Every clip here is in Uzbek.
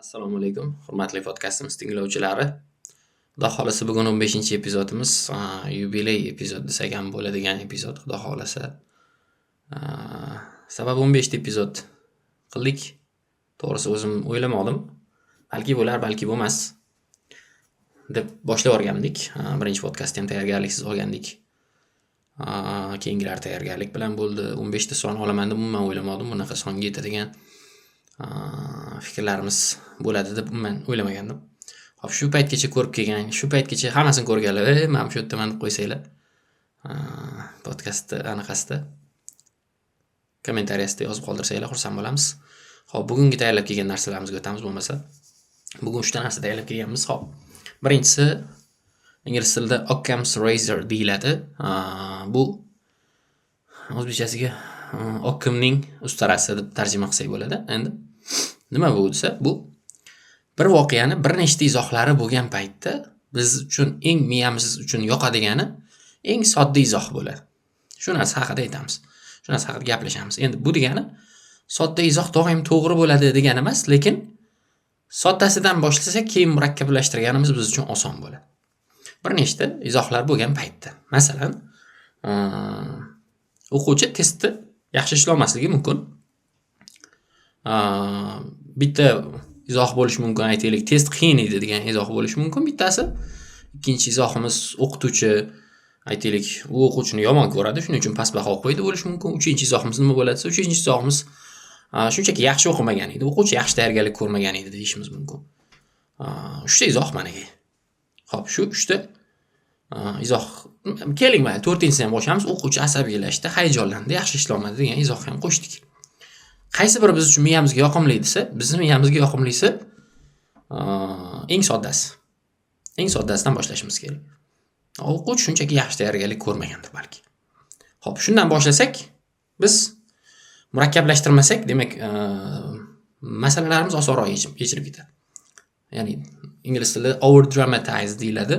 Assalomu alaykum, hurmatli podkastimiz tinglovchilari. Xudo xolasa bugun 15-epizodimiz, yubiley epizod desak ham bo'ladigan epizod, xudo xolasa. Sabab 15-epizod qildik. To'g'risi o'zim o'ylamadim. Balki bo'lar, balki bo'lmas deb boshlab o'rgandik. Birinchi podkastni ham tayyorgarliksiz olgandik. Keyingilar tayyorgarlik bilan bo'ldi. 15 ta son olaman deb umuman o'ylamadim. Bunaqa songa yetadigan fikrlarimiz bo'ladi deb umuman o'ylamagandim. Hop, shu paytgacha ko'rib kelgan, shu paytgacha hammasini ko'rganlar, men shu yerda deb qo'ysanglar. Podkastni anaqasida kommentariyasida yozib qoldirsanglar xursand bo'lamiz. Hop, bugungi tayyorlab kelgan narsalarimizga o'tamiz bo'lmasa. Bugun 3 ta narsa tayyorlab kelganmiz. Hop. Birinchisi ingliz tilida Occam's Razor deyiladi. Bu o'zbekchasiga Occamning ustarasi deb tarjima qilsak bo'ladi. Endi nima bu desa, bu bir voqeani bir nechta izohlari bo'lgan paytda biz uchun eng miyamiz uchun yoqadigani eng sodda izoh bo'ladi. Shu narsa haqida aytamiz. Shu narsa haqida gaplashamiz. Endi bu degani sodda izoh doim to'g'ri bo'ladi degani emas, lekin soddasidan boshlasak, keyin murakkablashtirganimiz biz uchun oson bo'ladi. Bir nechta izohlar bo'lgan paytda, masalan, o'quvchi testni yaxshi ishlolmasligi mumkin. Bitta izoh bo'lishi mumkin, aytaylik, test qiyin edi degan izoh bo'lishi mumkin bittasi. Ikkinchi izohimiz o'qituvchi, aytaylik, u o'quvchini yomon ko'radi, shuning uchun past baho qo'ydi bo'lishi mumkin. Uchinchi izohimiz nima bo'ladi? Uchinchi izohimiz shunchaki yaxshi o'qimagan edi, o'quvchi yaxshi tayyorgarlik ko'rmagan edi deyishimiz mumkin. 3 ta izoh mana. Xo'p, shu 3 ta izoh. Keling, mana 4-inchisi ham qo'shamiz. O'quvchi asabiylashdi, hayajonlandi, yaxshi ishlolmadi degan izoh ham qo'shdik. Qaysi biri biz uchun miyamizga yoqimli desa, bizning miyamizga yoqimlisi eng soddasi. Eng soddasidan boshlashimiz kerak. O'quvchi shunchaki yaxshi tayyorgarlik ko'rmagandir balki. Xo'p, shundan boshlasak, biz murakkablashtirmasak, demak, masalalarimiz osonroq yechilib ketadi. Ya'ni ingliz tilida over dramatize deyiladi.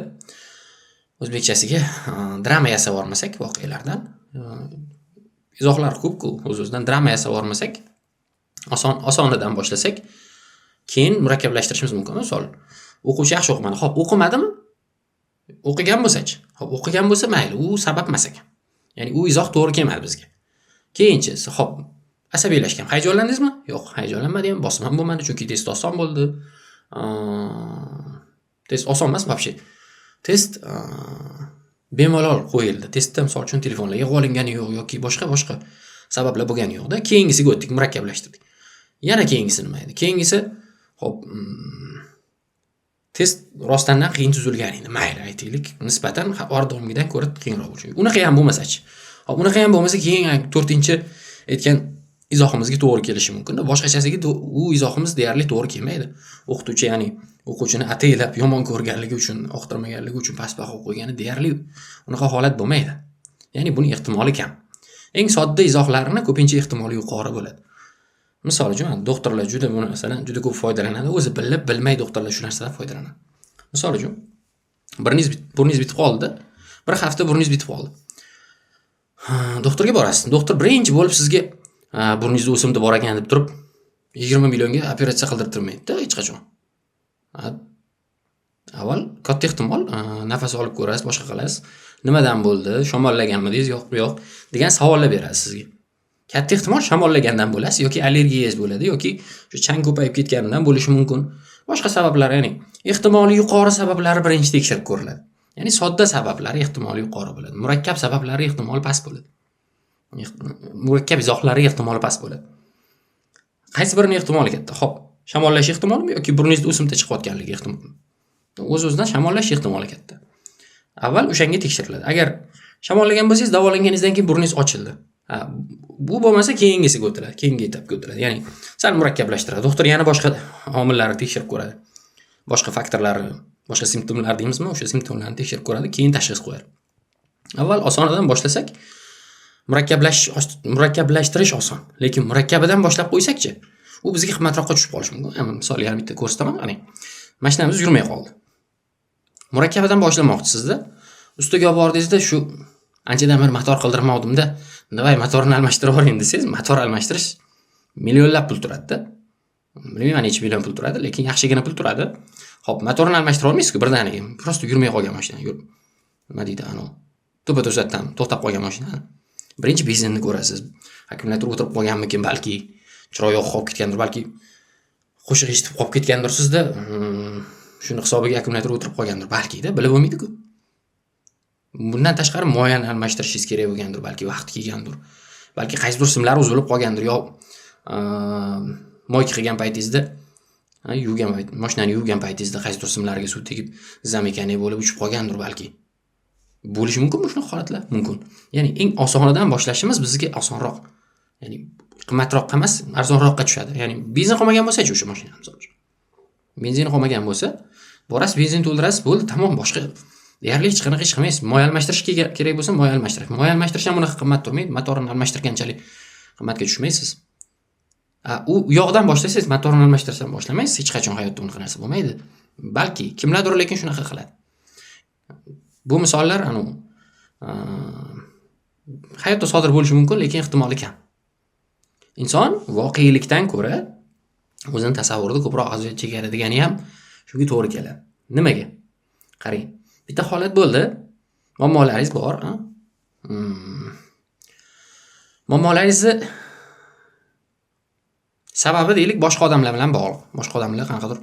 O'zbekchasiga drama yasab olmasak voqealardan, izohlar ko'p-ku, o'z-o'zidan drama yasab olmasak, osonidan boshlasak, keyin murakkablashtirishimiz mumkin. Misol, o'quvchi yaxshi o'qimadi. Xo'p, o'qimadimi? O'qigan bo'lsa-chi? Xo'p, o'qigan bo'lsa mayli, u sabab emas ekan. Ya'ni u izoh to'g'ri kelmadi bizga. Keyinchisi, xo'p, asabiylashgan. Hayajonlandingizmi? Yo'q, hayajonlanmadim, bosim ham bo'lmadi, chunki test oson bo'ldi. Test oson emas, вообще. Test bemalol qo'yildi. Testda misol uchun telefonlar yig'ib olingani yo'q yoki boshqa sabablar bo'lgani yo'qda. Keyingisiga o'tdik, murakkablashtirdik. Yana keyingisi nima edi? Keyingisi, xo'p, test rostdan qiyin tuzilgan edi. Mayli, aytaylik, nisbatan ordongidan ko'ra qiyinroq bo'ldi. Unaqa ham bo'lmasa-chi? Xo'p, unaqa ham bo'lmasa, keyin 4-chi aytgan izohimizga to'g'ri kelishi mumkin. Boshqachasiga u izohimiz deyarli to'g'ri kelmaydi. O'qituvchi, ya'ni o'quvchini ataylab yomon ko'rganligi uchun, yoqtirmaganligi uchun past baho qo'ygani deyarli unaqa holat bo'lmaydi. Ya'ni buning ehtimoli kam. Eng sodda izohlarning ko'pincha ehtimoli yuqori bo'ladi. Misol uchun, doktorlar juda bu narsadan juda ko'p foydalanadi. O'zi bilib, bilmay doktorlar shu narsadan foydalanadi. Misol uchun, burningiz bitib qoldi. Bir hafta burningiz bitib qoldi. Doktorga borasiz. Doktor birinchi bo'lib sizga burningizni o'simda bor ekan deb turib 20 millionga operatsiya qildirib turmaydi-da hech qachon. Avval katta ehtimol nafas olib ko'rasiz, boshqa qilasiz. Nimadan bo'ldi? Shamollaganmidingiz yo'q degan savollar berasiz sizga. Katta ehtimol shamollagandan bo'lasiz yoki allergiyangiz bo'ladi yoki shu chang ko'payib ketganidan bo'lishi mumkin. Boshqa sabablar, ya'ni ehtimoli yuqori sabablari birinchi tekshirib ko'riladi. Ya'ni sodda sabablari ehtimoli yuqori bo'ladi. Murakkab sabablari ehtimoli past bo'ladi. Murakkab izohlari ehtimoli past bo'ladi. Qaysi birining ehtimoli katta? Xo'p, shamollash ehtimolimi yoki burningizda o'simta chiqayotganligi ehtimoli? O'z-o'zidan shamollash ehtimoli katta. Avval o'shanga tekshiriladi. Agar shamollagan bo'lsangiz, davolanganingizdan keyin burningiz ochildi. Bu bo'lmasa keyingisiga o'tiladi, keyingi etapga o'tiladi. Ya'ni sal murakkablashtiradi. Doktor yana boshqa omillarni tekshirib ko'radi. Boshqa faktorlarni, boshqa simptomlar deymizmi? O'sha simptomlarni tekshirib ko'radi, keyin tashxis qo'yadi. Avval osonidan boshlasak, murakkablashtirish oson, lekin murakkabidan boshlab qo'ysakchi, u bizga qimmatroqqa tushib qolishi mumkin. Misol yana bitta ko'rsataman, qani. Mashinamiz yurmay qoldi. Murakkabidan boshlamoqchisizda, ustiga olib bordingizda shu anchadan bir motor qildirmoqdimda, davay motorni almashtirib yuboring desangiz, motor almashtirish millionlab pul turadi-da. Bilmayman necha million pul turadi, lekin yaxshigina pul turadi. Xo'p, motorni almashtira olmaysiz-ku birdaniga. Prosta yurmay qolgan mashina. Nima deydi to'pa to'satdan to'xtab qolgan mashina. Birinchi benzinni ko'rasiz. Akkumulyator o'tirib qolganmikin balki, chiroyi qolib ketgandir, balki qo'shiq eshitib qolib ketgandirsizda, shuni hisobiga akkumulyator o'tirib qolgandir, balki-da, bilib bo'lmaydi-ku. Bundan tashqari moyani almashtirishingiz kerak bo'lgandir, balki vaqt kelgandir. Balki qaysidir simlari uzilib qolgandir yo moyka qilgan paytingizda, mashinani yuvgan paytingizda qaysidir simlariga suv tegib, zamekanik bo'lib uchib qolgandir balki. Bo'lishi mumkinmi shunaqa holatlar? Mumkin. Ya'ni eng osonidan boshlashimiz bizga osonroq. Ya'ni qimmatroq emas, arzonroqqa tushadi. Ya'ni benzin qolmagan bo'lsa-chi o'sha mashina misol uchun. Benzin qolmagan bo'lsa, borasiz benzin to'ldirasiz, bo'ldi, tamom, boshqa deyarli hech qanaqa ish qilmaysiz. Moy almashtirish kerak bo'lsa, moy almashtirasiz. Moy almashtirish ham unaqa qimmat turmaydi. Motorni almashtirganchalik qimmatga tushmaysiz. U yoqdan boshlasangiz, motorni almashtirishdan boshlamaysiz, hech qachon hayotda unaqa narsa bo'lmaydi. Balki kimlardir lekin shunaqa qiladi. Bu misollar hayotda sodir bo'lishi mumkin, lekin ehtimoli kam. Inson voqelikdan ko'ra o'zini tasavvurida ko'proq aziyat chekadi degani ham shunga to'g'ri keladi. Nimaga? Qarang. Bitta holat bo'ldi. Muammolaringiz bor, muammolaringizni sababi deylik boshqa odamlar bilan bog'liq. Boshqa odamlar qanaqadir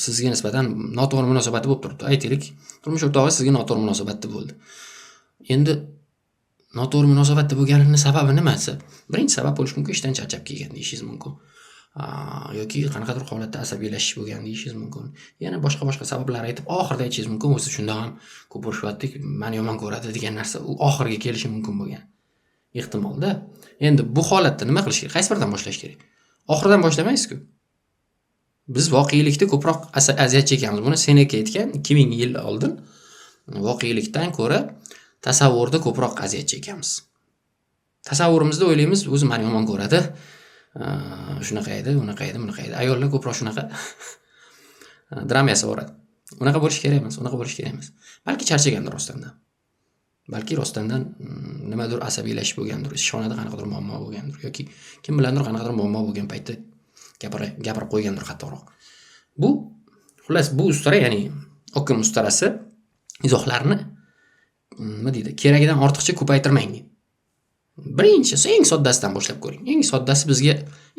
sizga nisbatan noto'g'ri munosabati bo'lib turibdi. Aytaylik, turmush o'rtog'ingiz sizga noto'g'ri munosabatda bo'ldi. Endi noto'g'ri munosabatda bo'lganining sababi nima desa, birinchi sabab bo'lishi mumkin ishdan charchab kelgan deyishingiz mumkin. Yoki qanaqadir holatda asabiylashish bo'lgan deyishingiz mumkin. Yana boshqa sabablar aytib, oxirida aytishingiz mumkin, o'zi shunda ham ko'p urushvatdik, meni yomon ko'radi degan narsa u oxirga kelishi mumkin bo'lgan. Ehtimolda. Endi bu holatda nima qilish kerak? Qaysi biridan boshlash kerak? Oxirdan boshlamaysiz-ku. Biz voqelikda ko'proq aziyat chekamiz. Buni Seneca aytgan 2000 yil oldin voqelikdan ko'ra tasavvurda ko'proq aziyat chekamiz. Tasavvurimizda o'ylaymiz, o'zi meni yomon ko'radi. Shunaqa edi, unaqa edi, bunaqa edi. Ayollar ko'proq shunaqa drama yasaveradi. Unaqa bo'lish kerak emas. Balki charchagandir rostdan. Balki rostdan nimadir asabiylashib bo'lgandir, ishxonada qanaqadir muammo bo'lgandir yoki kim bilandir qanaqadir muammo bo'lgan paytda gapirib qo'ygandir xatoroq. Xullas bu ustara, ya'ni okim ustarasi izohlarni nima deydi, keragidan ortiqcha ko'paytirmang. Birinchisi eng soddasidan boshlab ko'ring. Eng soddasi bizga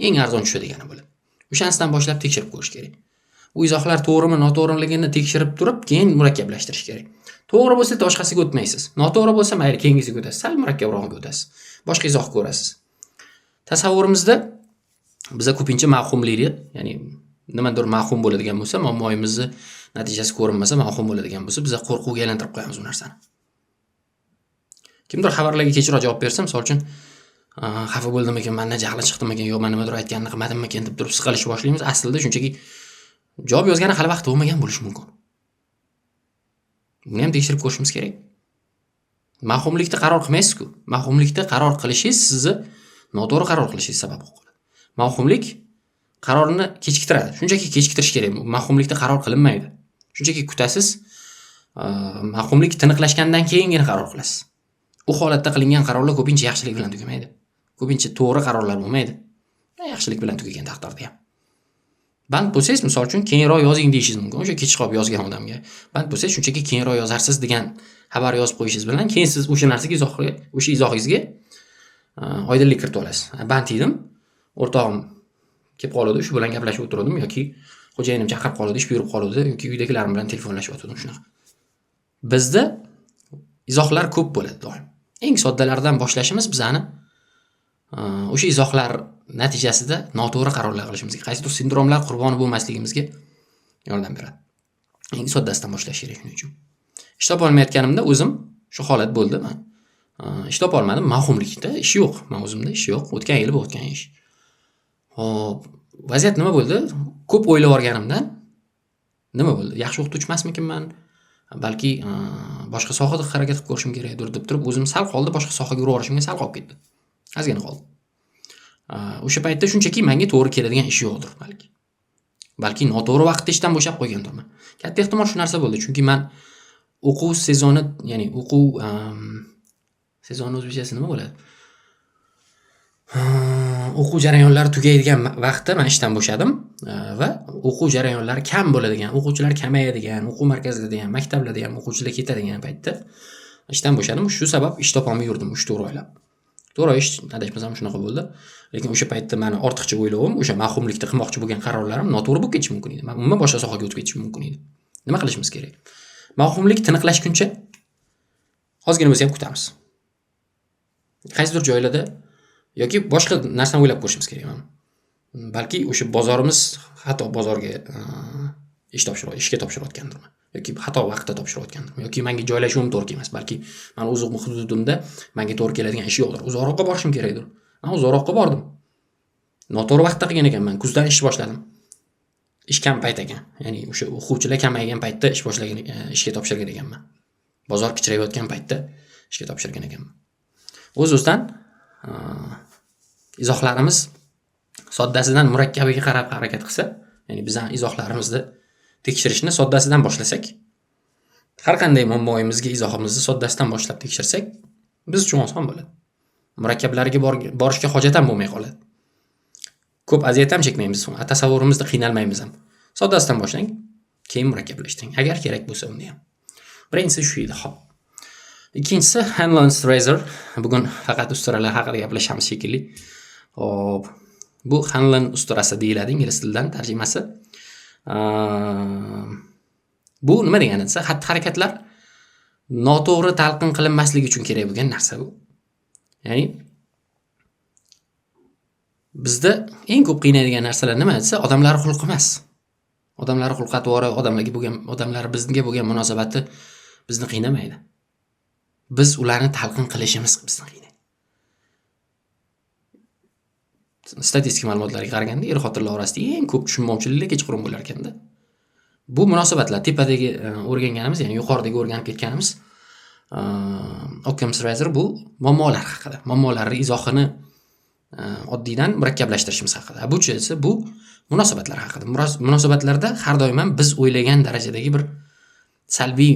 eng arzon tushadigan bo'ladi. O'shanisidan boshlab tekshirib ko'rish kerak. Bu izohlar to'g'rimi, noto'g'riligini tekshirib turib, keyin murakkablashtirish kerak. To'g'ri bo'lsa boshqasiga o'tmaysiz. Noto'g'ri bo'lsa mayli keyingisiga o'tasiz. Sal murakkabrog'iga o'tasiz. Boshqa izoh ko'rasiz. Tasavvurimizda biza ko'pincha mavhumlikni, ya'ni nimadir mavhum bo'ladigan bo'lsa, muammoyimizni natijasi ko'rinmasa, mavhum bo'ladigan bo'lsa, biza qo'rquvga aylantirib qo'yamiz bu narsani. Kimdir xabarlarga kechroq javob bersa, misol uchun, xafa bo'ldimikin, mendan jahli chiqdimikin, yo men nimadir aytganini qilmadimmikin deb turib siqilishni boshlaymiz. Aslida shunchaki javob yozgani hali vaqti bo'lmagan bo'lishi mumkin. Buni ham tekshirib ko'rishimiz kerak. Mavhumlikda qaror qilmaysiz-ku. Mavhumlikda qaror qilishingiz sizni noto'g'ri qaror qilishingiz sabab bo'ladi. Mavhumlik qarorni kechiktiradi. Shunchaki kechiktirish kerak. Mavhumlikda qaror qilinmaydi. Shunchaki kutasiz. Mavhumlik tiniqlashgandan keyingina qaror qilasiz. U holatda qilingan qarorlar ko'pincha yaxshilik bilan tugamaydi. Ko'pincha to'g'ri qarorlar bo'lmaydi. Yaxshilik bilan tugagan taqdirda ham. Band bo'lsangiz, misol uchun, keyinroq yozing deyishingiz mumkin. O'sha kech qolib yozgan odamga. Band bo'lsangiz, shunchaki keyinroq yozarsiz degan xabar yozib qo'yishingiz bilan keyin siz o'sha narsaga o'sha izohingizga oydinlik kiritib olasiz. Band edim, o'rtog'im kelib qoldi, shu bilan gaplashib o'tirdim yoki xo'jayinim chaqirib qoldi, ish buyurib qoldi yoki uydagilarim bilan telefonlashib o'tirdim shunaqa. Bizda izohlar ko'p bo'ladi doim. Eng soddalaridan boshlashimiz bizani o'sha izohlar natijasida noto'g'ri qarorlar qilishimizga, qaysidir sindromlar qurboni bo'lmasligimizga yordam beradi. Eng soddasidan boshlash kerak shuning uchun. Ish topa olmayotganimda o'zim shu holat bo'ldi. Men ish topa olmadim, mavhumlikda ish yo'q, men o'zimda ish yo'q, o'tgan yili o'tgan ish. Xo'p, vaziyat nima bo'ldi? Ko'p o'ylab o'rganimdan nima bo'ldi? Yaxshi o'qituvchi emasmikinman? Balki boshqa sohada harakat qilib ko'rishim kerakdir deb turib, o'zim sal qoldi boshqa sohaga urib sal qolib ketdi. Ozgina qoldi. O'sha paytda shunchaki menga to'g'ri keladigan ish yo'qdir balki. Balki noto'g'ri vaqtda ishdan bo'shab qo'ygandirman. Katta ehtimol shu narsa bo'ldi, chunki men o'quv sezoni, ya'ni o'quv sezoni o'zbekchasi nima bo'ladi? o'quv jarayonlari tugaydigan vaqtda men ishdan bo'shadim va o'quv jarayonlari kam bo'ladigan, o'quvchilar kamayadigan, o'quv markazida ham, maktablarda ham o'quvchilar ketadigan paytda ishdan bo'shadim. Shu sabab ish topolmay yurdim 3-4 oylab. 4 oy ish adashmasam shunaqa bo'ldi. Lekin o'sha paytda meni ortiqcha o'ylovim, o'sha mahkumlikda qilmoqchi bo'lgan qarorlarim noto'g'ri bo'lib ketishi mumkin edi. Men umuman boshqa sohaga o'tib ketishim mumkin edi. Nima qilishimiz kerak? Mahkumlik tiniqlashguncha ozgina bo'lsa ham kutamiz. Qaysidir joylarda yoki boshqa narsani o'ylab ko'rishimiz kerak mana. Balki o'sha bozorimiz xato bozorga ishga topshirayotgandirman yoki xato vaqtda topshirayotgandirman yoki menga joylashuvim to'g'ri kelmas. Balki men o'z hududimda menga to'g'ri keladigan ish yo'qdir. Uzoqroqqa borishim kerakdir. Men uzoqroqqa bordim. Noto'g'ri vaqtda qilgan ekanman. Kuzdan ish boshladim. Ish kam payt ekan. Ya'ni o'sha o'quvchilar kamaygan paytda ish boshlagan, ishga topshirgan ekanman. Bozor kichrayotgan paytda ishga topshirgan ekanman. O'z-o'zidan izohlarimiz soddasidan murakkabiga qarab harakat qilsa, ya'ni bizning izohlarimizni tekshirishni soddasidan boshlasak, har qanday muammoyimizga izohimizni soddasidan boshlab tekshirsak, biz uchun oson bo'ladi. Murakkablariga borishga hojat ham bo'lmay qoladi. Ko'p aziyat ham chekmaymiz, tasavvurimizda qiynalmaymiz ham. Soddasidan boshlang, keyin murakkablashtiring. Agar kerak bo'lsa unda ham. Birinchisi shu edi, xo'p. Ikkinchisi Handlens Razor. Bugun faqat usturalar haqida gaplashamiz shekilli. Hop. Bu Handlen usturasi deyiladi ingliz tilidan tarjimasi. Bu nima degani desa, xatti-harakatlar noto'g'ri talqin qilinmasligi uchun kerak bo'lgan narsa bu. Ya'ni bizda eng ko'p qiynaydigan narsalar nima desa, odamlar xulqi emas. Odamlar xulq-atvori, odamlar bizga bo'lgan munosabati bizni qiynamaydi. Biz ularni talqin qilishimiz bizni qiynaydi. Statistik ma'lumotlarga qaraganda er-xotinlar orasida eng ko'p tushunmovchiliklar kechqurun bo'lar ekanda. Bu munosabatlar tepadagi o'rganganimiz, ya'ni yuqoridagi o'rganib ketganimiz Occam's Razor bu muammolar haqida. Muammolarning izohini oddiydan murakkablashtirishimiz haqida. Bu esa bu munosabatlar haqida. Munosabatlarda har doim ham biz o'ylagan darajadagi bir salbiy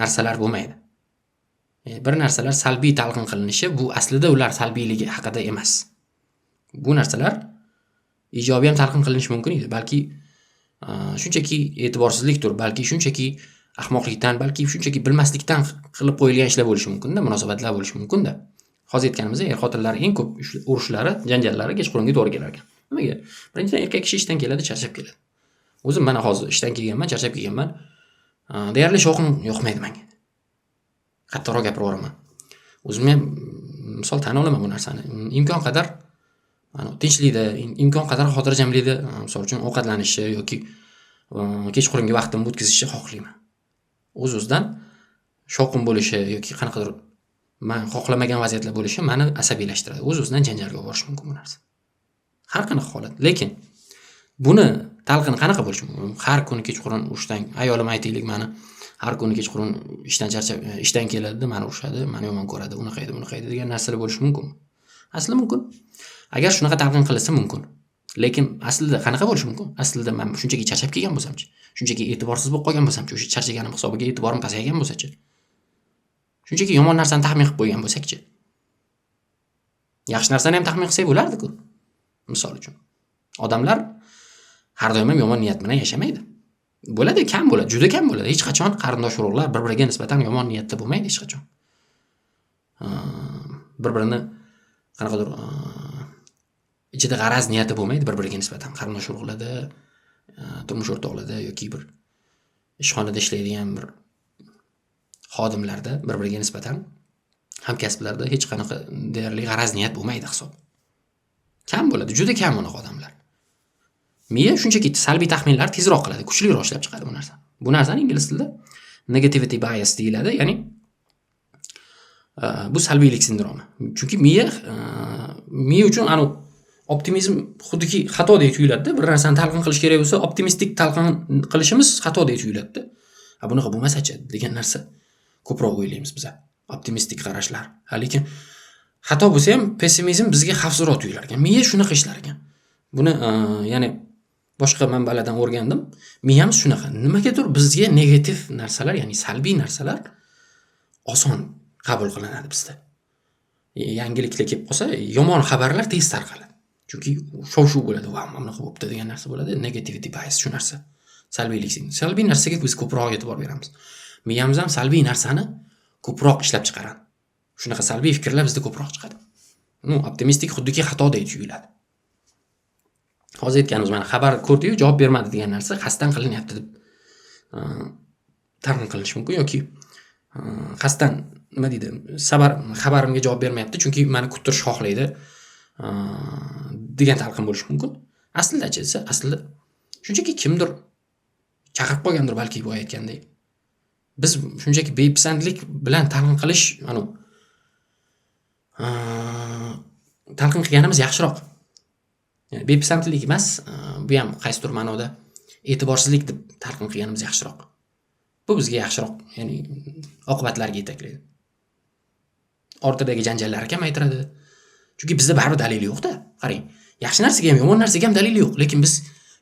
narsalar bo'lmaydi. Bir narsalar salbiy talqin qilinishi bu aslida ular salbiyligi haqida emas. Bu narsalar ijobiy ham talqin qilinishi mumkin edi. Balki shunchaki e'tiborsizlikdir, balki shunchaki ahmoqlikdan, balki shunchaki bilmaslikdan qilib qo'yilgan ishlar bo'lishi mumkin-da, munosabatlar bo'lishi mumkin-da. Hozir aytganimizda er-xotinlar eng ko'p urushlari, janjallari kechqurunga to'g'ri kelar ekan. Nimaga? Birinchidan erkak kishi ishdan keladi, charchab keladi. O'zim mana hozir ishdan kelganman, charchab kelganman. Deyarli shovqin yoqmaydi menga. Qattiqroq gapiraman. O'zim ham misol tan olaman bu narsani. Imkon qadar tinchlikda, imkon qadar xotirjamlikda, misol uchun ovqatlanishi yoki kechqurungi vaqtimni o'tkazishni xohlayman. O'z-o'zidan shovqin bo'lishi yoki qanaqadir men xohlamagan vaziyatlar bo'lishi meni asabiylashtiradi. O'z-o'zidan janjalga olib borish mumkin bu narsa. Har qanaqa holat. Lekin buni talqin qanaqa bo'lishi mumkin? Har kuni kechqurun urushdan ayolim aytaylik meni har kuni kechqurun ishdan keladi, meni urishadi, meni yomon ko'radi, unaqa edi, bunaqa edi degan narsalar bo'lishi mumkin. Asli mumkin. Agar shunaqa talqin qilsa mumkin. Lekin aslida qanaqa bo'lishi mumkin? Aslida men shunchaki charchab kelgan bo'lsam-chi, shunchaki e'tiborsiz bo'lib qolgan bo'lsam-chi, o'sha charchaganim hisobiga e'tiborim pasaygan bo'lsa-chi. Shunchaki yomon narsani taxmin qilib qo'ygan bo'lsak-chi. Yaxshi narsani ham taxmin qilsak bo'lardi-ku. Misol uchun. Odamlar har doim ham yomon niyat bilan yashamaydi. Bo'ladi, kam bo'ladi, juda kam bo'ladi. Hech qachon qarindosh urug'lar bir-biriga nisbatan yomon niyatda bo'lmaydi hech qachon. Bir-birini qanaqadir ichida g'araz niyati bo'lmaydi bir-biriga nisbatan. Qarindosh urug'larda, turmush o'rtoqlarda yoki bir ishxonada ishlaydigan bir xodimlarda bir-biriga nisbatan hamkasblarda hech qanaqa deyarli g'araz niyat bo'lmaydi hisob. Kam bo'ladi, juda kam unaqa odamlar. Miya shunchaki salbiy taxminlar tezroq qiladi, kuchliroq ishlab chiqadi bu narsa. Bu narsani ingliz tilida negativity bias deyiladi, ya'ni bu salbiylik sindromi. Chunki miya uchun optimizm xuddi xatodek tuyuladi-da. Bir narsani talqin qilish kerak bo'lsa, optimistik talqin qilishimiz xatodek tuyuladi-da. Bunaqa bo'lmasa-chi degan narsa ko'proq o'ylaymiz biz. Optimistik qarashlar. Lekin xato bo'lsa ham pessimizm bizga xavfsizroq tuyular ekan. Miya shunaqa ishlar ekan. Buni ya'ni boshqa manbalardan o'rgandim. Miyamiz shunaqa. Nimagadir bizga negativ narsalar, ya'ni salbiy narsalar oson qabul qilinadi bizda. yangiliklar kelib qolsa, yomon xabarlar tez tarqaladi. Chunki shov-shuv bo'ladi, va mana bunaqa bo'pti degan narsa bo'ladi. Negativity bias shu narsa. Salbiylik. Salbiy narsaga biz ko'proq e'tibor beramiz. Miyamiz ham salbiy narsani ko'proq ishlab chiqaradi. Shunaqa salbiy fikrlar bizda ko'proq chiqadi. Optimistik xuddiki xatodek tuyuladi. Hozir aytganimiz mana xabar ko'rdi-yu, javob bermadi degan narsa qasddan qilinyapti deb targ'ib qilinishi mumkin yoki qasddan nima deydi, xabarimga javob bermayapti chunki meni kutirish xohlaydi degan talqin bo'lishi mumkin. Aslida-chi, aslida shunchaki kimdir chaqirib qo'ygandir balki bu aytgandek. Biz shunchaki bepisandlik bilan talqin qilish, talqin qilganimiz yaxshiroq. Ya'ni bepisandlik emas, bu ham qaysidir ma'noda e'tiborsizlik deb talqin qilganimiz yaxshiroq. Bu bizga yaxshiroq, ya'ni oqibatlarga yetaklaydi. Ortadagi janjallarni kamaytiradi. Chunki bizda baribir dalil yo'q-da. Qarang, yaxshi narsaga ham, yomon narsaga ham dalil yo'q, lekin biz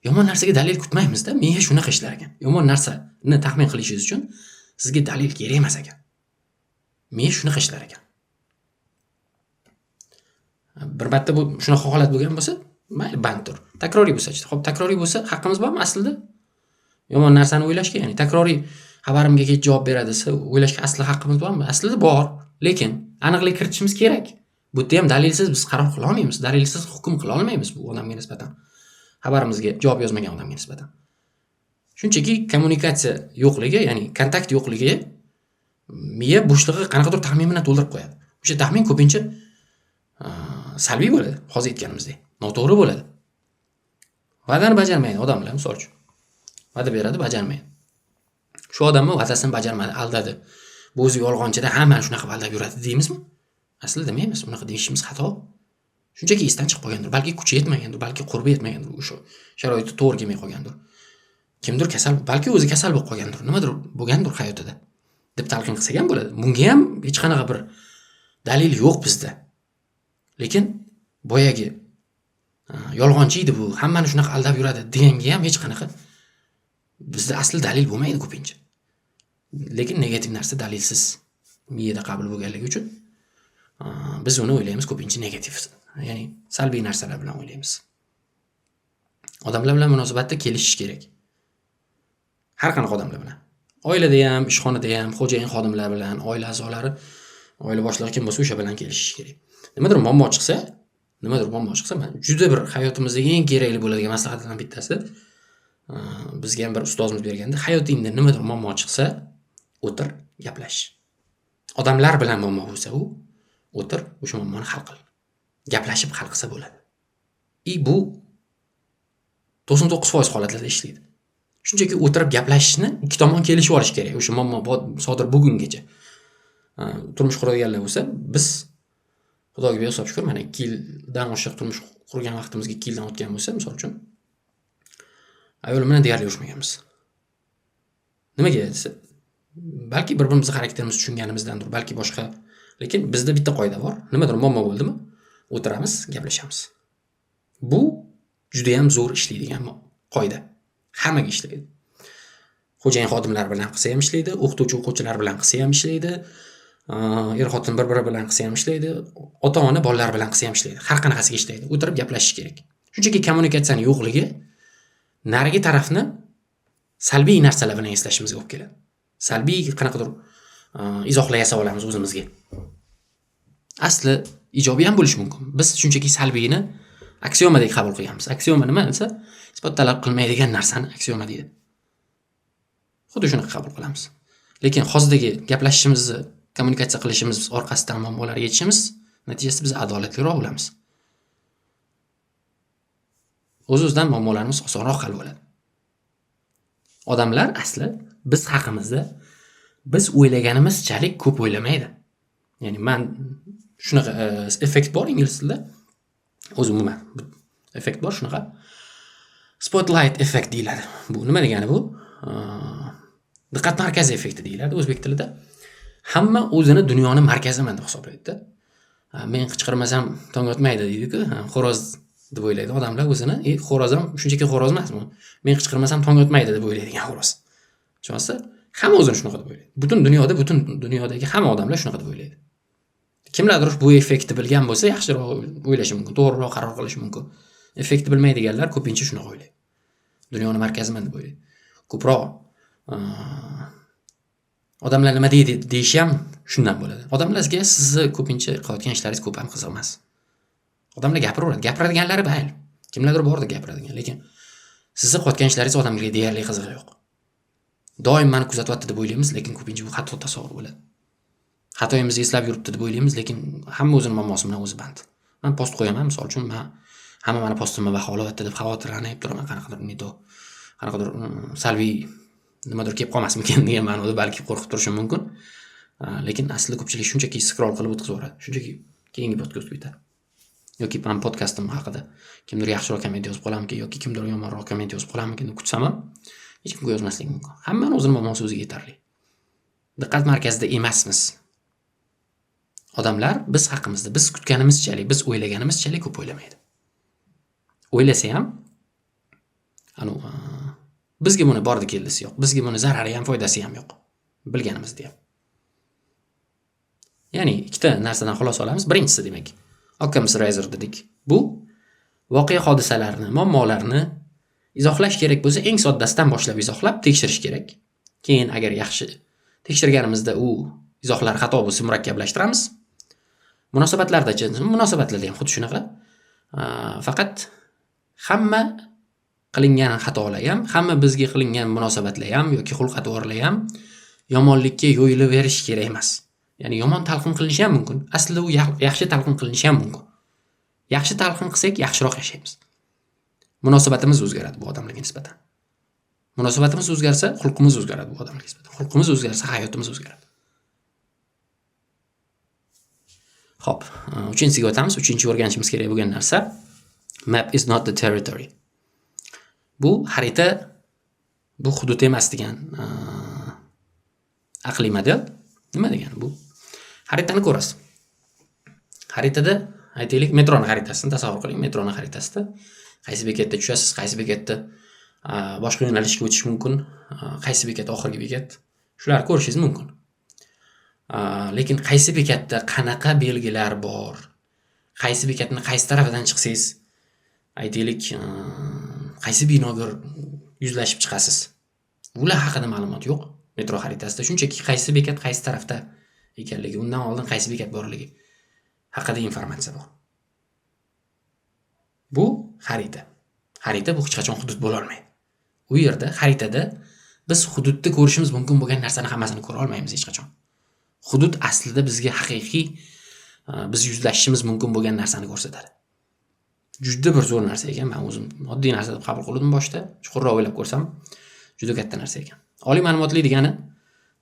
yomon narsaga dalil kutmaymiz-da. Miya shunaqa ishlar ekan. Yomon narsani taxmin qilishingiz uchun sizga dalil kerak emas ekan. Miya shunaqa ishlar ekan. Bir marta bu shunaqa holat bo'lgan bo'lsa, mayli banddir. Takroriy bo'lsa-chi. Xo'p, takroriy bo'lsa, haqqimiz bormi aslida? Yomon narsani o'ylashga, ya'ni takroriy xabarimga kech javob beradi desa, o'ylashga asli haqqimiz bormi? Aslida bor, lekin aniqlik kiritishimiz kerak. Bu yerda ham dalilsiz biz qaror qila olmaymiz, dalilsiz hukm qila olmaymiz bu odamga nisbatan. Xabarimizga javob yozmagan odamga nisbatan. Shunchaki kommunikatsiya yo'qligi, ya'ni kontakt yo'qligi miya bo'shlig'i qanaqadir taxmin bilan to'ldirib qo'yadi. O'sha taxmin ko'pincha salbiy bo'ladi, hozir aytganimizdek. Noto'g'ri bo'ladi. Va'dani bajarmaydi odamlar, misol uchun. Va'da beradi, bajarmaydi. Shu odamni va'dasini bajarmadi, aldadi. Bu o'zi yolg'onchida, hamma shunaqa aldab yuradi deymizmi? Aslida demaymiz, unaqa deyishimiz xato. Shunchaki esdan chiqib qolgandir, balki kuchi yetmagandir, balki qurbi yetmagandir, o'sha sharoitda to'g'ri kelmay qolgandir. Kimdir kasal, balki o'zi kasal bo'lib qolgandir, nimadir bo'lgandir hayotida deb talqin qilsak ham bo'ladi. Bunga ham hech qanaqa bir dalil yo'q bizda. Lekin boyagi yolg'onchi edi bu, hammani shunaqa aldab yuradi deganga ham hech qanaqa bizda asli dalil bo'lmaydi ko'pincha. Lekin negativ narsa dalilsiz miyada qabul bo'lganligi uchun biz uni o'ylaymiz ko'pincha negativ, ya'ni salbiy narsalar bilan o'ylaymiz. Odamlar bilan munosabatda kelishish kerak. Har qanaqa odamlar bilan. Oilada ham, ishxonada ham, xo'jayin xodimlar bilan, oila a'zolari, oila boshlig'i kim bo'lsa o'sha bilan kelishish kerak. Nimadir muammo chiqsa, men juda bir hayotimizda eng kerakli bo'ladigan maslahatlardan bittasi bizga ham bir ustozimiz berganda, hayotingda nimadir muammo chiqsa, o'tir, gaplash. Odamlar bilan muammo bo'lsa, o'tir, o'sha muammoni hal qil. Gaplashib hal qilsa bo'ladi. Bu 99% holatlarda ishlaydi. Shunchaki o'tirib gaplashishni ikki tomon kelishib olish kerak. O'sha muammo sodir bo'lgungacha. Turmush quradiganlar bo'lsa, biz Xudoga behisob shukr, mana 2 yildan oshiq turmush qurgan vaqtimizga 2 yildan o'tgan bo'lsa, misol uchun ayolim bilan deyarli urushmaganmiz. Nimaga desa, balki bir-birimizni xarakterimizni tushunganimizdandir, balki boshqa. Lekin bizda bitta qoida bor. Nimadir muammo bo'ldimi? O'tiramiz, gaplashamiz. Bu juda ham zo'r ishlaydigan qoida. Hammaga ishlaydi. Xo'jayin xodimlar bilan qilsa ham ishlaydi, o'qituvchi-o'quvchilar bilan qilsa ham ishlaydi, er-xotin bir-biri bilan qilsa ham ishlaydi, ota-ona bolalar bilan qilsa ham ishlaydi. Har qanaqasiga ishlaydi. O'tirib gaplashish kerak. Shunchaki kommunikatsiyaning yo'qligi narigi tarafni salbiy narsalar bilan eslashimizga olib keladi. Salbiy qanaqadir izohlar yasa olamiz o'zimizga. Asli ijobiy ham bo'lishi mumkin. Biz shunchaki salbiyni aksiomadek qabul qilganmiz. Aksioma nima desa, isbot talab qilmaydigan narsani aksioma deydi. Xuddi shuni qabul qilamiz. Lekin hozirdagi gaplashishimizni, kommunikatsiya qilishimiz orqasidan muammolarga yetishimiz natijasida biz adolatliroq bo'lamiz. O'z-o'zidan muammolarimiz osonroq hal bo'ladi. Odamlar asli biz haqimizda biz o'ylaganimizchalik ko'p o'ylamaydi. Ya'ni men shunaqa effekt bor ingliz tilida. O'zimman effekt bor shunaqa. Spotlight effekt deyiladi. Bu nima degani bu? Diqqat markazi effekti deyiladi o'zbek tilida. Hamma o'zini dunyoning markaziman deb hisoblaydi-da. Men qichqirmasam tong otmaydi deydi-ku, xo'roz deb o'ylaydi odamlar o'zini. Xo'roz ham shunchaki xo'roz emasmi? Men qichqirmasam tong otmaydi deb o'ylaydigan xo'roz. Tushunasizmi? Hamma o'zini shunaqa deb o'ylaydi. Butun dunyodagi hamma odamlar shunaqa deb o'ylaydi. Kimlardir bu effektni bilgan bo'lsa, yaxshiroq o'ylashi mumkin, to'g'riroq qaror qilishi mumkin. Effektni bilmaydiganlar ko'pincha shunaqa o'ylaydi. Dunyoni markaziman deb o'ylaydi. Ko'proq odamlar nima deydi deyishi ham shundan bo'ladi. Odamlarga sizni ko'pincha qilayotgan ishlaringiz ko'p ham qiziq emas. Odamlar gapiraveradi. Gapiradiganlari mayli. Kimlardir bordir gapiradigan, lekin sizni qilayotgan ishlaringiz odamlarga deyarli qizig'i yo'q. Doim meni kuzatyapti deb o'ylaymiz, lekin ko'pincha bu xato tasavvur bo'ladi. Xatoyimizni eslab yuribdi deb o'ylaymiz, lekin hamma o'zining muammosi bilan o'zi band. Men post qo'yaman, misol uchun hamma meni postimni baholayapti deb xavotirlanib turaman, qanaqadir salbiy nimadir kelib qolmasmikin degan ma'noda balki qo'rqib turishim mumkin. Lekin aslida ko'pchilik shunchaki scroll qilib o'tkazaveradi. Shunchaki keyingi podkast bitadi. Yoki men podkastim haqida kimdir yaxshiroq komment yozib qolamiki, yoki kimdir yomonroq komment yozib qolamiki deb kutsam ham hech kimga yozmaslik mumkin. Hammani o'zining muammosi o'ziga yetarli. Diqqat markazida emasmiz. Odamlar biz haqimizda, biz kutganimizchalik, biz o'ylaganimizchalik ko'p o'ylamaydi. O'ylasa ham bizga buni bordi keldisi yo'q. Bizga buni zarari ham, foydasi ham yo'q. Bilganimizda ham. Ya'ni ikkita narsadan xulosa olamiz. Birinchisi demak, Occam's razor dedik. Bu voqea hodisalarni, muammolarni izohlash kerak bo'lsa, eng soddasidan boshlab izohlab tekshirish kerak. Keyin agar yaxshi tekshirganimizda u izohlar xato bo'lsa, murakkablashtiramiz. Munosabatlarda ham xuddi shunaqa. Faqat hamma qilingan xatolar ham, hamma bizga qilingan munosabatlar ham yoki xulq-atvorlar ham yomonlikka yo'yilaverish kerak emas. Ya'ni yomon talqin qilinishi ham mumkin. Aslida u yaxshi talqin qilinishi ham mumkin. Yaxshi talqin qilsak, yaxshiroq yashaymiz. Munosabatimiz o'zgaradi bu odamlarga nisbatan. Munosabatimiz o'zgarsa, xulqimiz o'zgaradi bu odamlarga nisbatan. Xulqimiz o'zgarsa, hayotimiz o'zgaradi. Xo'p, 3-siga o'tamiz. 3-chi o'rganishimiz kerak bo'lgan narsa map is not the territory. Bu xarita bu hudud emas degan aqliy model. Nima degani bu? Xaritani ko'rasiz. Xaritada aytaylik, metroni xaritasini tasavvur qiling. Metroni xaritasida qaysi bekatda tushasiz, qaysi bekatda boshqa yo'nalishga o'tish mumkin, qaysi bekat oxirgi bekat, shularni ko'rishingiz mumkin. Lekin qaysi bekatda qanaqa belgilar bor, qaysi bekatni qaysi tarafidan chiqsangiz, aytaylik, qaysi binoga yuzlashib chiqasiz, bular haqida ma'lumot yo'q metro xaritasida. Shunchaki qaysi bekat qaysi tarafda ekanligi, undan oldin qaysi bekat borligi haqida informatsiya bor. Bu xarita. Xarita bu hech qachon hudud bo'la olmaydi. U yerda xaritada biz hududda ko'rishimiz mumkin bo'lgan narsani hammasini ko'ra olmaymiz hech qachon. Hudud aslida bizga haqiqiy biz yuzlashishimiz mumkin bo'lgan narsani ko'rsatadi. Juda bir zo'r narsa ekan. Men o'zim oddiy narsa deb qabul qildim boshda. Chuqurroq o'ylab ko'rsam, juda katta narsa ekan. Oliy ma'lumotli degani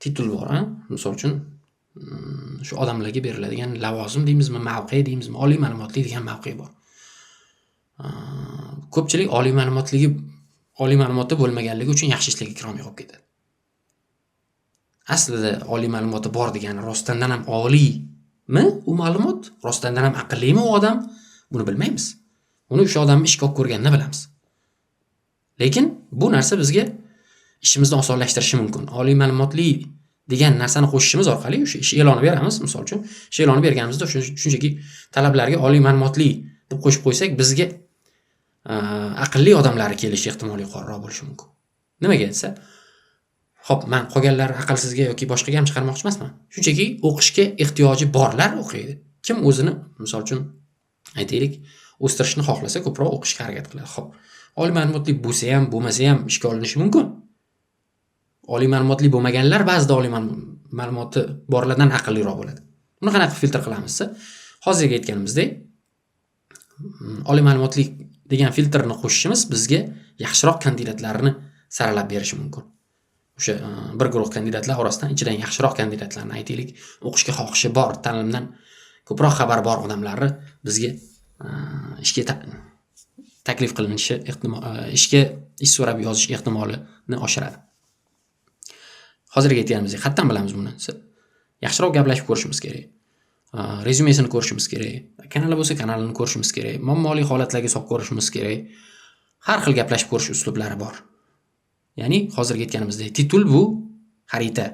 titul bor, Misol uchun shu odamlarga beriladigan lavozim deymizmi, mavqe deymizmi, oliy ma'lumotli degan mavqe bor. Ko'pchilik oliy ma'lumotda bo'lmaganligi uchun yaxshi ishlarga kiromi yo'q ketadi. Aslida oliy ma'lumoti bor degani rostdan ham oliymi u ma'lumot? Rostdan ham aqllimi u odam? Buni bilmaymiz. Uni o'sha odamni ishga olib ko'rganini bilamiz. Lekin bu narsa bizga ishimizni osonlashtirishi mumkin. Oliy ma'lumotli degan narsani qo'shishimiz orqali o'sha ish e'loni beramiz, misol uchun. Ish e'loni berganimizda shunchaki talablarga oliy ma'lumotli deb qo'shib qo'ysak, bizga aqlli odamlar kelish ehtimoli yuqoriroq bo'lishi mumkin. Nimaga desa, xo'p, men qolganlar aqlsizga yoki boshqaga ham chiqarmoqchi emasman. Shunchaki o'qishga ehtiyoji borlar o'qiydi. Kim o'zini, misol uchun aytaylik, o'stirishni xohlasa ko'proq o'qishga harakat qiladi. Xo'p, oliy ma'lumotli bo'lsa ham, bo'lmasa ham ishga olinishi mumkin. Oliy ma'lumotli bo'lmaganlar ba'zida oliy ma'lumoti borlardan aqlliroq bo'ladi. Buni qanaqa filtr qilamizsa, hozirga aytganimizdek, oliy ma'lumotli degan filtrni qo'shishimiz bizga yaxshiroq kandidatlarni saralab berishi mumkin. O'sha bir guruh kandidatlar orasidan ichidan yaxshiroq kandidatlarni aytaylik, o'qishga xohishi bor, ta'limdan ko'proq xabar bor odamlarni bizga ishga taklif qilinishi ishga ish so'rab yozish ehtimolini oshiradi. Hozirga aytganimizdek, qayerdan bilamiz buni? Yaxshiroq gaplashib ko'rishimiz kerak. Rezyumesini ko'rishimiz kerak. Kanali bo'lsa, kanalini ko'rishimiz kerak. Muammoli holatlarga solib ko'rishimiz kerak. Har xil gaplashib ko'rish uslublari bor. Ya'ni hozirga aytganimizdek, titul bu xarita.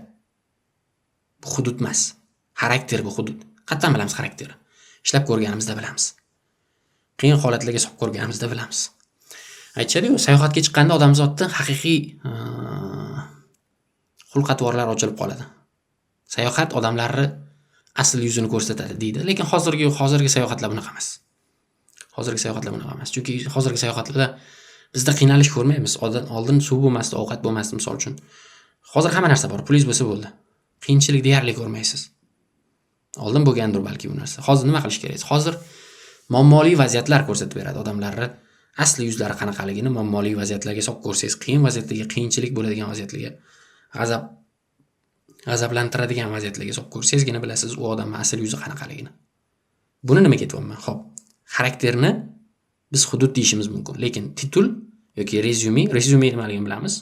Bu hudud emas. Xarakter bu hudud. Qattan bilamiz xarakterni. Ishlab ko'rganimizda bilamiz. Qiyin holatlarga solib ko'rganimizda bilamiz. Aytishadi-ku, sayohatga chiqqanda odamzodning haqiqiy xulq-atvorlar ochilib qoladi. Sayohat odamlarni asl yuzini ko'rsatadi deydi, lekin hozirgi sayohatlar bunaqa emas. Chunki hozirgi sayohatlarda bizda qiynalish ko'rmaymiz. Oldin suv bo'lmasdi, ovqat bo'lmasdi misol uchun. Hozir hamma narsa bor, pulingiz bo'lsa bo'ldi. Qiyinchilik deyarli ko'rmaysiz. Oldin bo'lgandir balki bu narsa. Hozir nima qilish kerak? Hozir muammoli vaziyatlar ko'rsatib beradi odamlarni asli yuzlari qanaqaligini. Muammoli vaziyatlarga solib ko'rsangiz, qiyin vaziyatlarga, qiyinchilik bo'ladigan vaziyatlarga, g'azablantiradigan vaziyatlarga solib ko'rsangizgina bilasiz u odamning asl yuzi qanaqaligini. Buni nimaga aytyapman? Xo'p, xarakterni biz hudud deyishimiz mumkin, lekin titul yoki rezyume nimaligini bilamiz.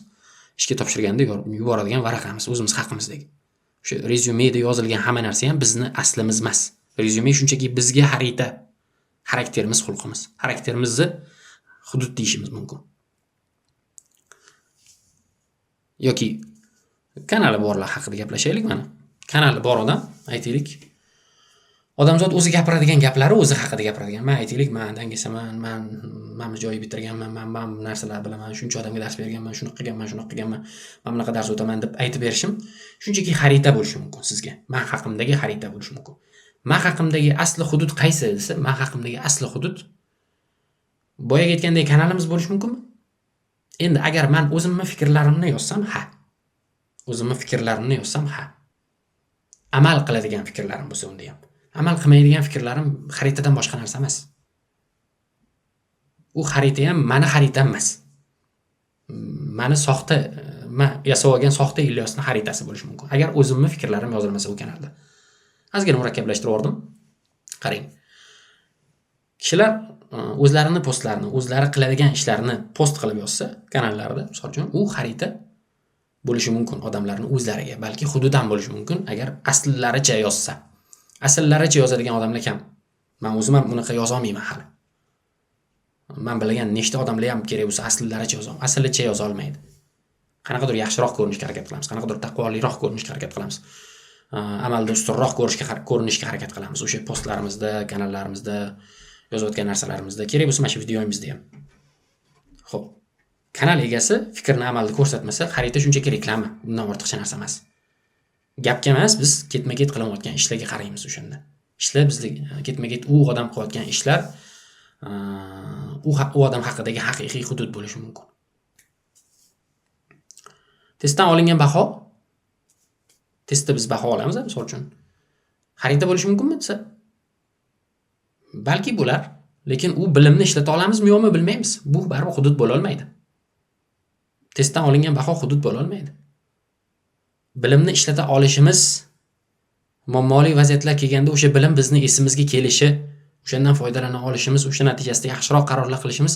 Ishga topshirganda yuboradigan varaqamiz o'zimiz haqimizdagi. O'sha rezyumeda yozilgan hamma narsa ham bizni aslimiz emas. Rezyume shunchaki bizga xarita, xarakterimiz, xulqimiz. Xarakterimizni hudud deyishimiz mumkin. Yoki kanali borlar haqida gaplashaylik mana. Kanali bor odam, aytaylik, odamzod o'zi gapiradigan gaplari o'zi haqida gapiradigan. Men aytaylik, men dangasaman, men joyi bitirganman, men bu narsalar bilaman, shuncha odamga dars berganman, shuni qilganman, men bunaqa dars o'taman deb aytib berishim shunchaki xarita bo'lishi mumkin sizga. Men haqimdagi xarita bo'lishi mumkin. Men haqimdagi asli hudud qaysi desa, men haqimdagi asli hudud boyaga aytgandek kanalimiz bo'lishi mumkinmi? Endi agar men o'zimning fikrlarimni yozsam, ha. Amal qiladigan fikrlarim bo'lsa unda ham. Amal qilmaydigan fikrlarim xaritadan boshqa narsa emas. U xarita ham meni xaritam emas. Meni men yasab olgan soxta Ilyosning xaritasi bo'lishi mumkin. Agar o'zimning fikrlarim yozilmasa u kanalda. Ozgina murakkablashtirib yubordim. Qarang. Kishilar o'zlarining postlarini, o'zlari qiladigan ishlarini post qilib yozsa kanallarda, misol uchun, u xarita bo'lishi mumkin odamlarning o'zlariga, balki hududan bo'lishi mumkin agar asllaricha yozsa. Asllaricha yozadigan odamlar kam. Men o'zim ham bunaqa yoza olmayman hali. Men bilgan nechta odamlar ham kerak bo'lsa asllaricha yozaman. Aslicha yoza olmaydi. Qanaqadir yaxshiroq ko'rinishga harakat qilamiz, qanaqadir taqvoliroq ko'rinishga harakat qilamiz. Amalda ustunroq ko'rinishga harakat qilamiz. O'sha postlarimizda, kanallarimizda, yozayotgan narsalarimizda, kerak bo'lsa mana shu videoyimizda ham. Xo'p. Kanal egasi fikrni amalda ko'rsatmasa, xarita shunchaki reklama, bundan ortiqcha narsa emas. Gapga emas, biz ketma-ket qilayotgan ishlarga qaraymiz o'shanda. Ishlar bizning ketma-ket u odam qilayotgan ishlar u odam haqidagi haqiqiy hudud bo'lishi mumkin. Testdan olingan baho, testda biz baho olamiz, misol uchun. Xarita bo'lishi mumkinmi desa? Balki bo'lar, lekin u bilimni ishlata olamizmi yo'qmi bilmaymiz. Bu baribir hudud bo'la olmaydi. Testdan olingan baho hudud bo'la olmaydi. Bilimni ishlata olishimiz, muammoli vaziyatlar kelganda o'sha bilim bizni esimizga kelishi, o'shandan foydalana olishimiz, o'sha natijasida yaxshiroq qarorlar qilishimiz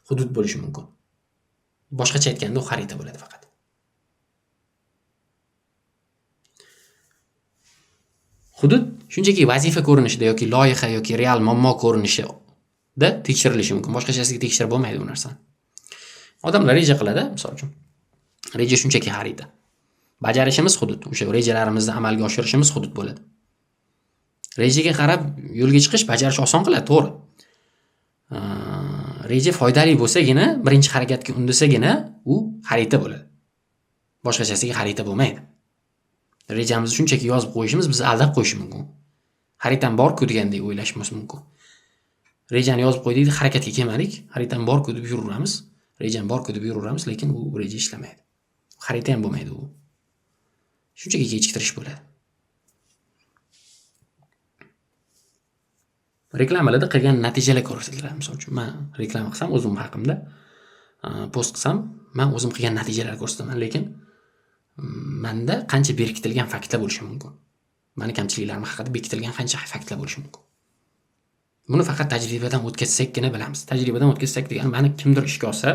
hudud bo'lishi mumkin. Boshqacha aytganda u xarita bo'ladi faqat. Hudud shunchaki vazifa ko'rinishida yoki loyiha yoki real muammo ko'rinishida tekshirilishi mumkin. Boshqachasiga tekshirib bo'lmaydi bu narsani. Odamlar reja qiladi, misol uchun. Reja shunchaki xarita. Bajarishimiz hudud. O'sha rejalarimizni amalga oshirishimiz hudud bo'ladi. Rejaga qarab yo'lga chiqish bajarish oson qiladi, to'g'ri. Reja foydali bo'lsagina, birinchi harakatga undasagina u xarita bo'ladi. Boshqachasiga xarita bo'lmaydi. Rejamizni shunchaki yozib qo'yishimiz bizni aldab qo'yishi mumkin. Xaritam bor-ku degandek o'ylashimiz mumkin. Rejani yozib qo'ydik, harakatga kelmadik, xaritam bor-ku deb yuraveramiz. Rejam bor-ku deb yuraveramiz, lekin u reja ishlamaydi. Xarita ham bo'lmaydi u. Shunchaki kechiktirish bo'ladi. Reklamalarda qilgan natijalar ko'rsatiladi. Misol uchun, men reklama qilsam o'zim haqimda, post qilsam, men o'zim qilgan natijalar ko'rsataman, lekin menda qancha berkitilgan faktlar bo'lishi mumkin. Meni kamchiliklarim haqida berkitilgan qancha faktlar bo'lishi mumkin. Buni faqat tajribadan o'tkazsakkina bilamiz. Tajribadan o'tkazsak degani meni kimdir ishga olsa,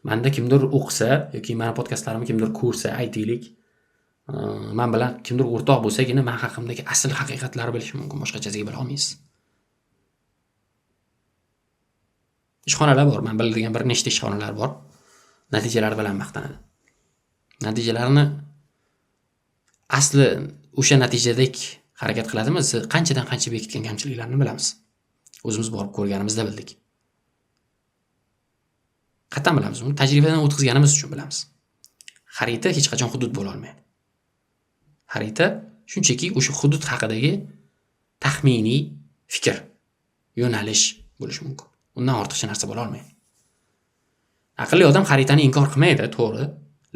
menda kimdir o'qisa yoki meni podkastlarimni kimdir ko'rsa, aytaylik, men bilan kimdir o'rtoq bo'lsagina men haqimdagi asl haqiqatlarni bilish mumkin. Boshqachasiga bila olmaysiz. Ishxonalar bor, men biladigan bir nechta ishxonalar bor. Natijalar bilan maqtanadi. Natijalarni asli o'sha natijadek harakat qiladimi? Siz qanchadan qancha bekitgan kamchiliklarni bilamiz. O'zimiz borib ko'rganimizda bildik. Qattan bilamiz, uni tajribadan o'tkazganimiz uchun bilamiz. Xarita hech qachon hudud bo'la olmaydi. Xarita shunchaki o'sha hudud haqidagi taxminiy fikr, yo'nalish bo'lishi mumkin. Undan ortiqcha narsa bo'la olmaydi. Aqlli odam xaritani inkor qilmaydi, to'g'ri,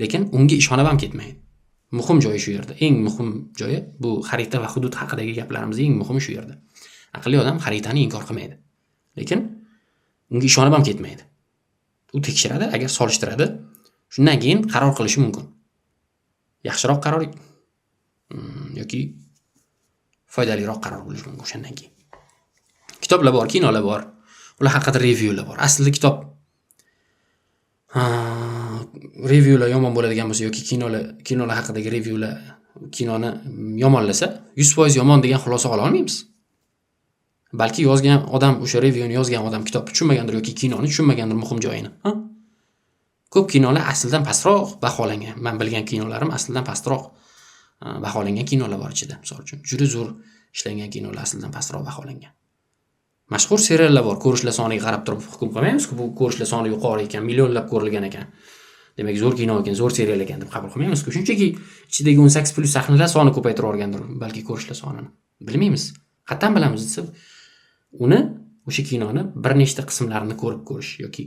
lekin unga ishonib ham ketmaydi. Muhim joyi shu yerda. Eng muhim joyi bu xarita va hudud haqidagi gaplarimizning eng muhimi shu yerda. Aqlli odam xaritani inkor qilmaydi, lekin unga ishonib ham ketmaydi. U tekshiradi, agar solishtiradi, shundan keyin qaror qilishi mumkin. Yaxshiroq qaror yoki foydaliroq qaror bo'lishi mumkin o'shandan keyin. Kitoblar bor, kinolar bor. Ular haqida revyular bor. Aslida kitob revyular yomon bo'ladigan bo'lsa yoki kinolar haqidagi revyular kinoni yomonlasa, 100% yomon degan xulosa ola olmaymiz. Balki yozgan odam, o'sha revyuni yozgan odam kitobni tushunmagandir yoki kinoni tushunmagandir muhim joyini. Ko'p kinolar aslidan pastroq baholangan. Men bilgan kinolarim aslidan pastroq baholangan kinolar bor ichida. Misol uchun, juda zo'r ishlangan kinolar aslidan pastroq baholangan. Mashhur seriallar bor, ko'rishlar soniga qarab turib hukm qilmaymiz-ku, bu ko'rishlar soni yuqori ekan, millionlab ko'rilgan ekan. Demak, zo'r kino ekan, zo'r serial ekan deb qabul qilmaymiz-ku. Shunchaki ichidagi 18+ sahnalar soni ko'paytirib olgandir, balki ko'rishlar sonini. Bilmaymiz. Qattan bilamiz desa, uni o'sha kinoni bir nechta qismlarini ko'rib ko'rish yoki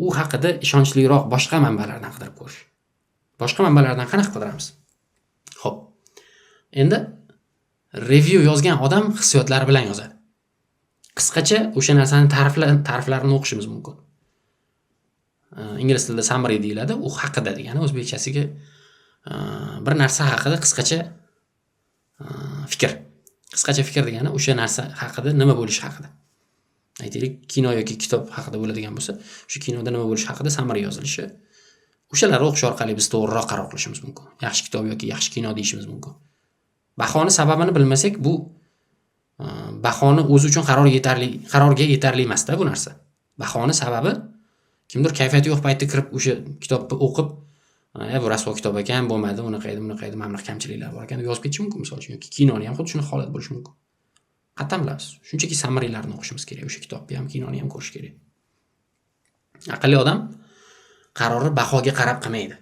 u haqida ishonchliroq boshqa manbalardan qidirib ko'rish. Boshqa manbalardan qanaqa qidiramiz? Xo'p. Endi review yozgan odam hissiyotlari bilan yozadi. Qisqacha o'sha narsani ta'riflarini o'qishimiz mumkin. Ingliz tilida summary deyiladi, u haqida degani o'zbekchasiga bir narsa haqida qisqacha fikr. Qisqacha fikr degani o'sha narsa haqida nima bo'lishi haqida. Aytaylik, kino yoki kitob haqida bo'ladigan bo'lsa, shu kinoda nima bo'lishi haqida summary yozilishi. O'shalarni o'qish orqali biz to'g'riroq qaror qilishimiz mumkin. Yaxshi kitob yoki yaxshi kino deyishimiz mumkin. Bahoni sababini bilmasak, bu bahoni o'zi uchun qarorga yetarli emas-da bu narsa. Bahoni sababi kimdir kayfiyati yo'q paytda kirib o'sha kitobni o'qib, bu rasvo kitob ekan, bo'lmadi, unaqa edi, mana kamchiliklar bor ekan deb yozib ketishi mumkin, misol uchun, yoki kinoni ham xuddi shunaqa holat bo'lishi mumkin. Qattan bilamiz. Shunchaki summarylarni o'qishimiz kerak, o'sha kitobni ham, kinoni ham ko'rish kerak. Aqlli odam qarorni bahoga qarab qilmaydi.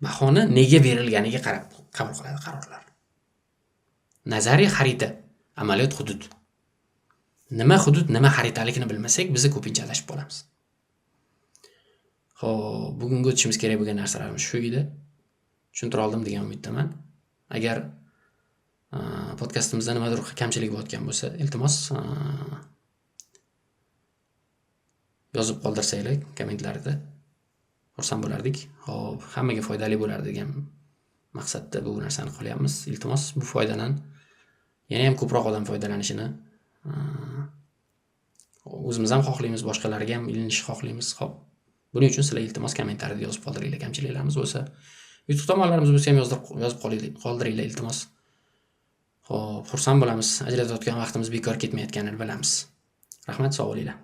Bahoni nega berilganiga qarab qabul qiladi qarorlar. Nazariy xarita, amaliyot hudud. Nima hudud, nima xaritaligini bilmasak, biz ko'pincha adashib qolamiz. Xo'p, bugungi o'tishimiz kerak bo'lgan narsalarimiz shu edi. Tushuntira oldim degan umiddaman. Agar podkastimizda nimadir kamchilik bo'layotgan bo'lsa, iltimos yozib qoldirsanglar kommentlarda. Xursand bo'lardik. Xo'p, hammaga foydali bo'lar degan maqsadda bu narsani qilyapmiz. Iltimos, bu foydadan yana ham ko'proq odam foydalanishini o'zimiz ham xohlaymiz, boshqalarga ham ilinish xohlaymiz. Xo'p. Buning uchun sizlar iltimos kommentariyada yozib qoldiringlar, kamchiliklarimiz bo'lsa. YouTube tomonlarimiz bo'lsa ham yozib qoldiringlar iltimos. Xo'p, xursand bo'lamiz. Ajratayotgan vaqtimiz bekor ketmayotganini bilamiz. Rahmat, sog' bo'linglar.